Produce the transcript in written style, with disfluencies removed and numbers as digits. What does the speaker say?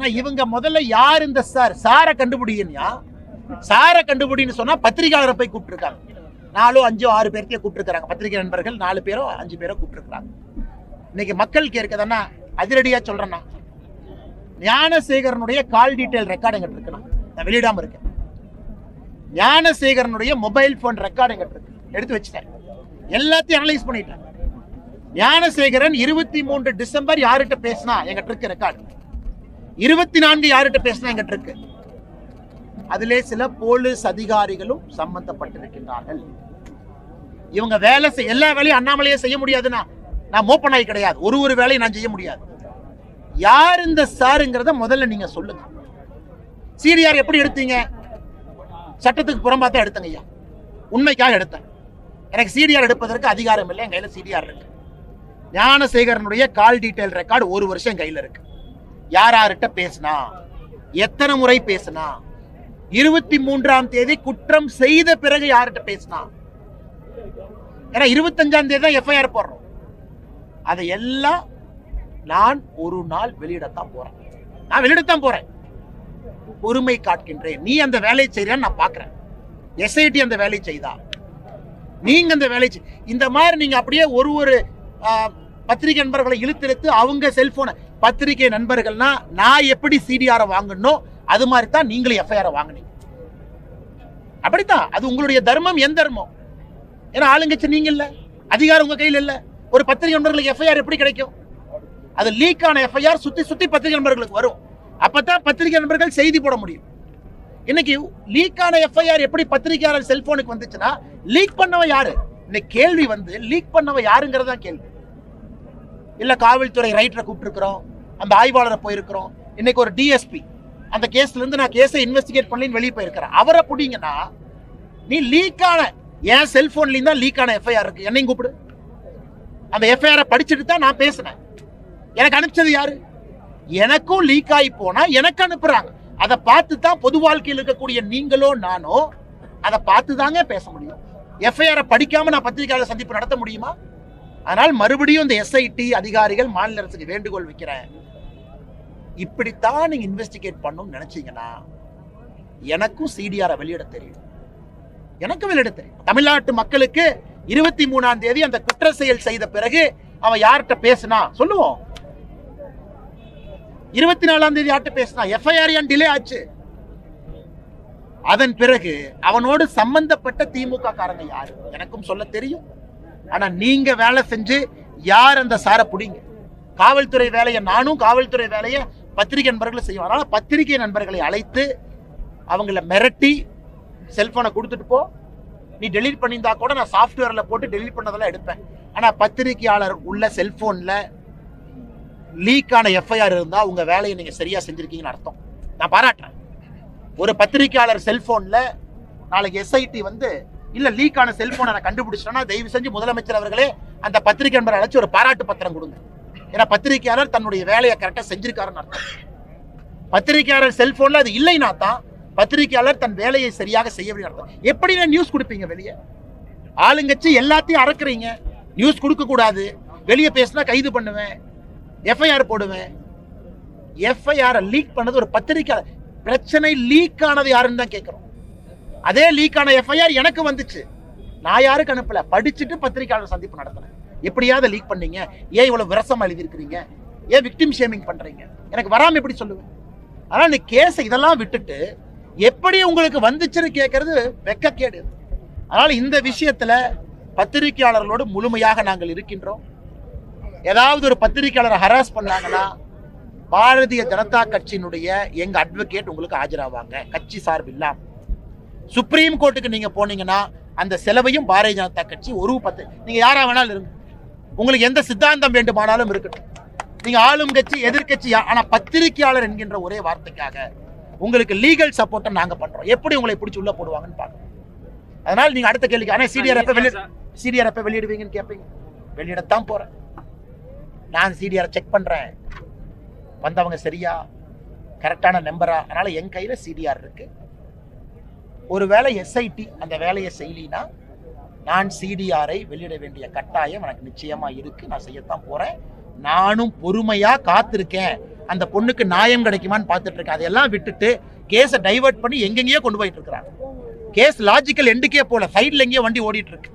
ஏன்னா இவங்க முதல்ல யார் இந்த சாரை கண்டுபிடியா, சாரை கண்டுபிடின்னு சொன்னா பத்திரிகையாளரை போய் கூப்பிட்டுருக்காங்க. 4 5 6 பேர்த்தையே கூப்பிட்டுருக்காங்க. பத்திரிகை நண்பர்கள் 4 பேரோ 5 பேரோ கூப்பிட்டுருக்காங்க. இன்னைக்கு மக்கள் கேட்குதுன்னா அதிரடியா சொல்றேன்னா, ஞானசேகரனுடைய கால் டீடைல் ரெக்கார்டு எங்கிட்ட இருக்குண்ணா, நான் வெளியிடாம இருக்கேன். ஞானசேகரனுடைய மொபைல் போன் ரெக்கார்டு எங்கிட்ட இருக்கு, எடுத்து வச்சுட்டேன். எல்லாத்தையும் அனலைஸ் பண்ணிட்டேன். ஞானசேகரன் 23 டிசம்பர் யார்கிட்ட பேசினா எங்கிட்ட இருக்கு ரெக்கார்டு, 24 யார்கிட்ட பேசினா எங்கிட்ட இருக்கு. அதிலே சில போலீஸ் அதிகாரிகளும் சம்பந்தப்பட்டிருக்கின்றார்கள். இவங்க வேலை எல்லா வேலையும் அண்ணாமலையே செய்ய முடியாதுன்னா நான் மோப்பனாய் கிடையாது. ஒரு வேலையை நான் செய்ய முடியாது. யார் இந்த சாருங்கிறத முதல்ல நீங்க சொல்லுங்க. சிடிஆர் எப்படி எடுத்தீங்க? சட்டத்துக்கு புறம்பாத்தான் எடுத்தங்க ஐயா, உண்மைக்காக எடுத்தேன். எனக்கு சிடிஆர் எடுப்பதற்கு அதிகாரம் இல்லை, என் கையில சிடிஆர் இருக்கு. ஞானசேகரனுடைய கால் டீடைல் ரெக்கார்டு 1 வருஷம் கையில இருக்கு. யார்கிட்ட பேசினா, எத்தனை முறை பேசினா, 23ஆம் தேதி குற்றம் செய்த பிறகு யார்கிட்ட பேசினா, ஏன்னா 25ஆம் தேதி தான் எஃப்ஐஆர் போடுறோம். அதையெல்லாம் நான் ஒரு நாள் வெளியிடத்தான் போறேன். நான் வெளியிடத்தான் போறேன். பொறுமை காட்கின்றேன். நீ அந்த வேலையை செய்யறான்னு நான் பாக்குறேன். எஸ்ஐடி அந்த வேலையை செய்தா, நீங்க அந்த வேலை இந்த மாதிரி நீங்க அப்படியே ஒரு பத்திரிகை நண்பர்களை இழுத்து அவங்க செல்போனை, பத்திரிகை நண்பர்கள்னா நான் எப்படி சிடிஆர் வாங்கணும் அது மாதிரி தான் நீங்களும் எஃப்ஐஆர் வாங்கினீங்க. அப்படித்தான், அது உங்களுடைய தர்மம். என் தர்மம். ஏன்னா ஆளுங்கட்சி நீங்க இல்ல, அதிகாரம் உங்க கையில் இல்ல. ஒரு பத்திரிகை நண்பர்களுக்கு எஃப்ஐஆர் எப்படி கிடைக்கும்? அது லீக் ஆன எஃப்ஐஆர் சுத்தி பத்திரிகை நண்பர்களுக்கு வரும். அப்பதான் பத்திரிகை நண்பர்கள் செய்தி போட முடியும். இன்னைக்கு லீக் ஆன எஃப்ஐஆர் எப்படி பத்திரிகையாளர் செல்போனுக்கு வந்துச்சுன்னா லீக் பண்ணவன் யாரு? இன்னைக்கு கேள்வி லீக் பண்ணவன் யாருங்கிறதா கேள்வி. இல்ல காவல்துறை ரைட்டரை கூப்பிட்டுருக்கிறோம், அந்த ஆய்வாளரை போயிருக்கிறோம். இன்னைக்கு ஒரு டிஎஸ்பி அந்த கேஸ்ல இருந்து நான் கேஸை இன்வெஸ்டிகேட் பண்ணி வெளியே போயிருக்கிறேன். அவரை பிடிங்கன்னா நீ லீக் ஆன என் செல்போன்லயும் தான் லீக் ஆன எஃப்ஐஆர் இருக்கு, என்னையும் கூப்பிடு. அந்த எஃப்ஐஆரை படிச்சுட்டு தான் நான் பேசினேன். எனக்கு அனுப்பிச்சது யாரு? எனக்கும் லீக் ஆகி போனா எனக்கு அனுப்புறாங்க. அதை பார்த்து தான் பொது வாழ்க்கையில் இருக்கக்கூடிய நீங்களோ நானோ அதை பார்த்து தாங்க பேச முடியும். எஃப்ஐஆரை படிக்காம நான் பத்திரிகையாளர் சந்திப்பு நடத்த முடியுமா? அதனால் மறுபடியும் இந்த எஸ்ஐடி அதிகாரிகள் மாநில அரசுக்கு வேண்டுகோள் வைக்கிறேன். இப்படித்தான் நீங்க இன்வெஸ்டிகேட் பண்ணணும்னு நினைச்சீங்கன்னா எனக்கும் சிடிஆரை வெளியிட தெரியும், எனக்கும் வெளியிட தெரியும். தமிழ்நாட்டு மக்களுக்கு 23ஆம் தேதி அந்த குற்ற செயல் செய்த பிறகு அவன் யார்கிட்ட பேசினா சொல்லுவோம். 24ஆம் தேதி யார்கிட்ட பேசினா, எஃப்ஐஆர் ஏன் டிலே ஆச்சு? அதன் பிறகு அவனோடு சம்பந்தப்பட்ட திமுக காரங்க யாரு எனக்கும் சொல்ல தெரியும். ஆனா நீங்க வேலை செஞ்சு யார் அந்த சாரை புடிங்க. காவல்துறை வேலையை நானும், காவல்துறை வேலையை பத்திரிகை நண்பர்களை செய்யும். அதனால பத்திரிகை நண்பர்களை அழைத்து அவங்கள மிரட்டி செல்போனை கொடுத்துட்டு போ, நீ டெலீட் பண்ணியிருந்தா கூட நான் சாஃப்ட்வேர்ல போட்டு டெலீட் பண்ணதெல்லாம் எடுப்பேன். ஆனா பத்திரிகையாளர் உள்ள செல்போன்ல லீக்கான எஃப்ஐஆர் இருந்தா உங்க வேலையை நீங்க சரியா செஞ்சிருக்கீங்கன்னு அர்த்தம். நான் பாராட்டுறேன். ஒரு பத்திரிகையாளர் செல்போன்ல நாளைக்கு எஸ்ஐடி இல்ல லீக்கான செல்போனை நான் கண்டுபிடிச்சிட்டேன்னா தயவு செஞ்சு முதலமைச்சர் அவர்களே அந்த பத்திரிகை நண்பரை அழைச்சு ஒரு பாராட்டு பத்திரம் கொடுங்க. ஏன்னா பத்திரிகையாளர் தன்னுடைய வேலையை கரெக்டா செஞ்சிருக்காருன்னு அர்த்தம். பத்திரிகையாளர் செல்போன்ல அது இல்லைன்னா தான் பத்திரிகையாளர் தன் வேலையை சரியாக செய்ய அர்த்தம். எப்படி நான் நியூஸ் கொடுப்பீங்க வெளியே? ஆளுங்கட்சி எல்லாத்தையும் அறக்குறீங்க. நியூஸ் கொடுக்க கூடாது, வெளியே பேசினா கைது பண்ணுவேன், எஃப்ஐஆர் போடுவேன். எஃப்ஐஆர் லீக் பண்ணது ஒரு பத்திரிகையாளர். பிரச்சனை லீக் ஆனது யாருன்னு தான் கேட்கிறோம். அதே லீக் ஆன எஃப்ஐஆர் எனக்கு வந்துச்சு, நான் யாருக்கு அனுப்பல, படிச்சுட்டு பத்திரிகையாளர் சந்திப்பு நடத்தினேன். எப்படியாவது லீக் பண்ணீங்க, ஏன் இவ்வளவு விரசமா எழுதியிருக்கிறீங்க, ஏன் விக்டிம் ஷேமிங் பண்றீங்க, எனக்கு வராம எப்படி சொல்லுவேன்? அதனால இந்த கேஸ் இதெல்லாம் விட்டுட்டு எப்படி உங்களுக்கு வந்துச்சுன்னு கேட்கறது வெக்கக்கேடு. அதனால இந்த விஷயத்துல பத்திரிகையாளர்களோடு முழுமையாக நாங்கள் இருக்கின்றோம். ஏதாவது ஒரு பத்திரிகையாளரை ஹராஸ் பண்ணாங்கன்னா பாரதிய ஜனதா கட்சியினுடைய எங்க அட்வொகேட் உங்களுக்கு ஆஜராவாங்க, கட்சி சார்பு இல்லாம. சுப்ரீம் கோர்ட்டுக்கு நீங்க போனீங்கன்னா அந்த செலவையும் பாரதிய ஜனதா கட்சி நீங்க யாரா வேணாலும் இருங்க, உங்களுக்கு எந்த சித்தாந்தம் வேண்டுமானாலும் இருக்கட்டும், நீங்க ஆளும் கட்சி எதிர்கட்சி, ஆனா பத்திரிகையாளர் என்கின்ற ஒரே வார்த்தைக்காக உங்களுக்கு லீகல் சப்போர்ட்டை நாங்க பண்றோம். எப்படி உங்களை பிடிச்சி உள்ள போடுவாங்கன்னு பாருங்க. அதனால நீங்க அடுத்த கேள்விக்கு, ஆனா சிடிஆர் எப்ப வெளியிடுவீங்கன்னு கேட்பீங்க. வெளியிடத்தான் போறேன். நான் சிடிஆர் செக் பண்றேன், வந்தவங்க சரியா கரெக்டான நம்பரா. அதனால என் கையில சிடிஆர் இருக்கு. ஒருவேளை எஸ்ஐடி அந்த வேலையை செய்யலினா நான் சிடிஆரை வெளியிட வேண்டிய கட்டாயம் எனக்கு நிச்சயமா இருக்கு. நான் செய்யத்தான் போறேன். நானும் பொறுமையா காத்திருக்கேன். அந்த பொண்ணுக்கு நியாயம் கிடைக்குமான்னு பார்த்துட்டு இருக்கேன். அதெல்லாம் விட்டுட்டு கேஸை டைவர்ட் பண்ணி எங்கெங்கேயோ கொண்டு போயிட்டு இருக்கிறாங்க. கேஸ் லாஜிக்கல் எண்டுக்கே போல, சைடில் எங்கேயோ வண்டி ஓடிட்டு இருக்கு.